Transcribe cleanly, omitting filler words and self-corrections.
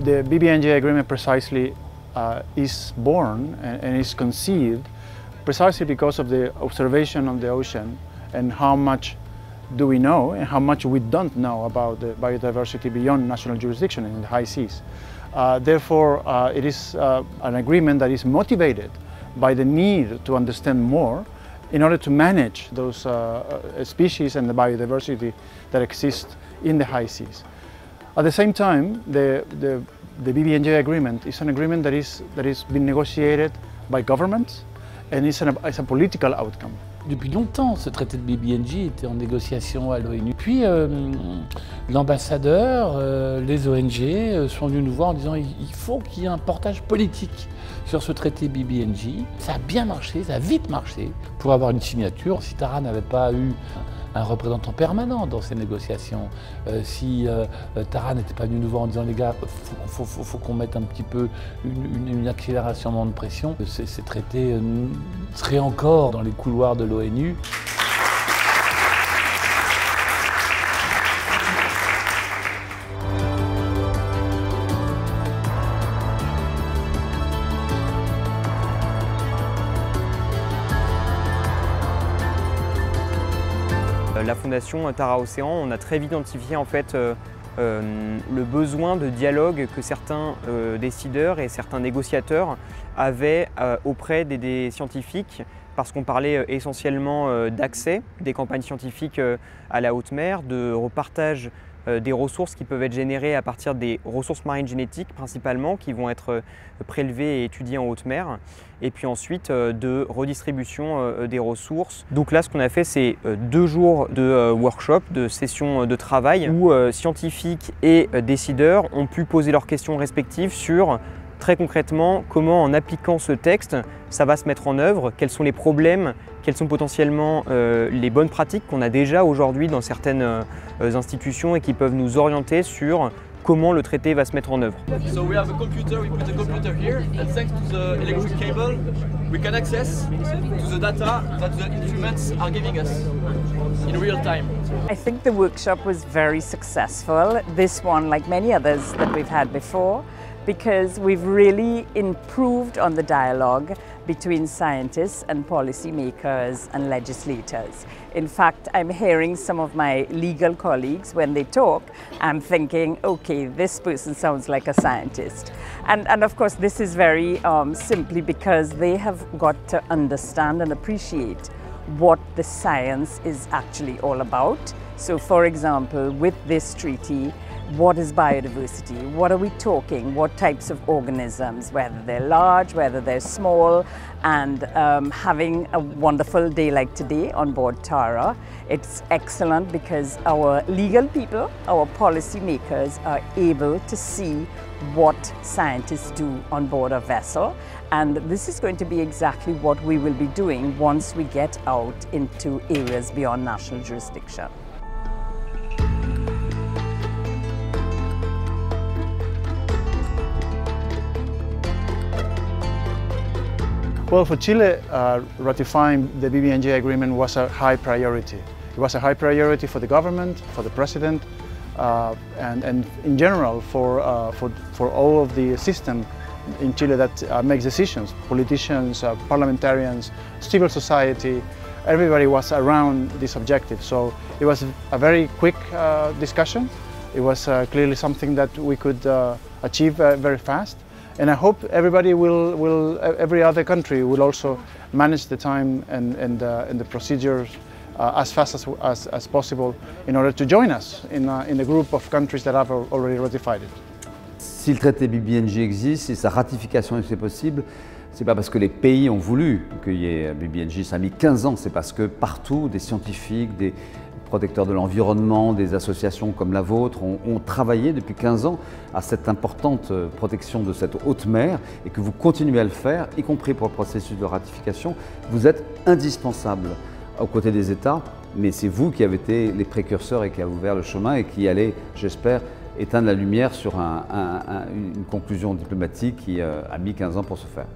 The BBNJ agreement precisely is born and is conceived precisely because of the observation on the ocean and how much do we know and how much we don't know about the biodiversity beyond national jurisdiction in the high seas. Therefore, it is an agreement that is motivated by the need to understand more in order to manage those species and the biodiversity that exist in the high seas. At the same time, the BBNJ agreement is an agreement that is been negotiated by governments and it's a political outcome. Depuis longtemps, ce traité de BBNJ était en négociation à l'ONU. Puis l'ambassadeur, les ONG sont venus nous voir en disant il faut qu'il y ait un portage politique sur ce traité BBNJ. Ça a bien marché, ça a vite marché pour avoir une signature. Si Tara n'avait pas eu un représentant permanent dans ces négociations, si Tara n'était pas venu nous voir en disant les gars, faut qu'on mette un petit peu une accélération de pression, ces traités seraient encore dans les couloirs de l'ONU. La fondation Tara Océan, on a très vite identifié en fait le besoin de dialogue que certains décideurs et certains négociateurs avaient auprès des scientifiques, parce qu'on parlait essentiellement d'accès des campagnes scientifiques à la haute mer, de repartage des ressources qui peuvent être générées à partir des ressources marines génétiques principalement, qui vont être prélevées et étudiées en haute mer, et puis ensuite de redistribution des ressources. Donc là, ce qu'on a fait, c'est 2 jours de workshop, de sessions de travail, où scientifiques et décideurs ont pu poser leurs questions respectives sur très concrètement comment, en appliquant ce texte, ça va se mettre en œuvre, quels sont les problèmes, quelles sont potentiellement les bonnes pratiques qu'on a déjà aujourd'hui dans certaines institutions et qui peuvent nous orienter sur comment le traité va se mettre en œuvre. So we have a computer, we put a computer here, and thanks to the electric cable, we can access to the data that the instruments are giving us in real time. I think the workshop was very successful, this one like many others that we've had before, because we've really improved on the dialogue between scientists and policymakers and legislators. In fact, I'm hearing some of my legal colleagues, when they talk, I'm thinking, okay, this person sounds like a scientist. And of course, this is very simply because they have got to understand and appreciate what the science is actually all about. So for example, with this treaty, what is biodiversity? What are we talking? What types of organisms, whether they're large, whether they're small, and having a wonderful day like today on board Tara, it's excellent because our legal people, our policy makers are able to see what scientists do on board a vessel, and this is going to be exactly what we will be doing once we get out into areas beyond national jurisdiction. Well, for Chile, ratifying the BBNJ agreement was a high priority. It was a high priority for the government, for the president, and in general for all of the system in Chile that makes decisions. Politicians, parliamentarians, civil society, everybody was around this objective. So it was a very quick discussion. It was clearly something that we could achieve very fast. And I hope everybody every other country will also manage the time and the procedures as fast as possible in order to join us in the group of countries that have already ratified it. Si le traité BBNJ existe et sa ratification est possible, c'est pas parce que les pays ont voulu qu'il y ait BBNJ, ça a mis 15 ans, c'est parce que partout des scientifiques, des protecteurs de l'environnement, des associations comme la vôtre ont travaillé depuis 15 ans à cette importante protection de cette haute mer et que vous continuez à le faire, y compris pour le processus de ratification. Vous êtes indispensable aux côtés des États, mais c'est vous qui avez été les précurseurs et qui avez ouvert le chemin et qui allez, j'espère, éteindre la lumière sur une conclusion diplomatique qui a mis 15 ans pour se faire.